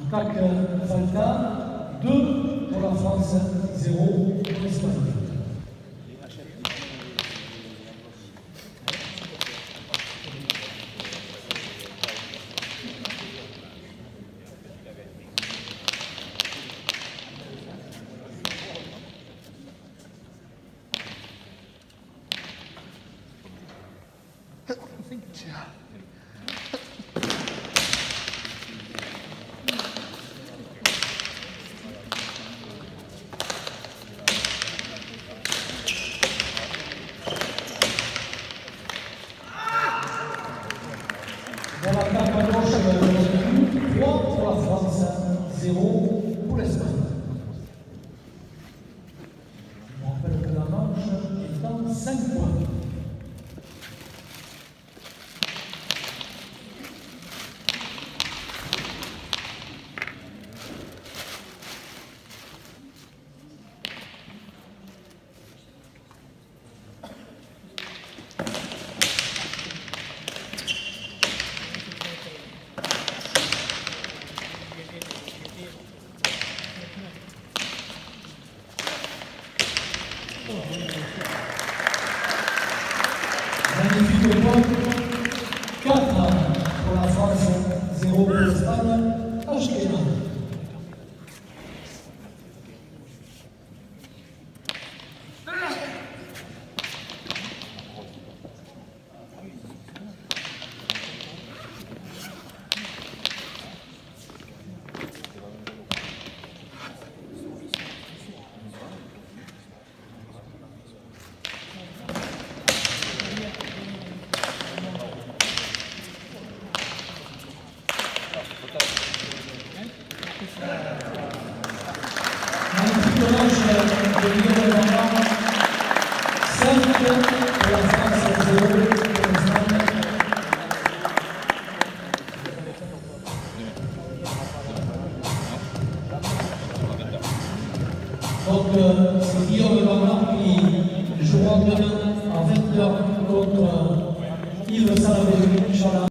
Tac Falta, 2 pour la France, 0 pour l'Espagne. Dans l'attaque à gauche, 3 pour la France, 0 pour l'Espagne. Je rappelle que la manche est en 5 points. Magnifique point, 4 pour la France, 0 pour l'Espagne, Ashkelon. Magnifique match de Lyon de Bamba, 5 pour la France, 0 pour l'Espagne. Donc c'est Guillaume Bamba qui jouera demain à 20h contre Yves Salavé.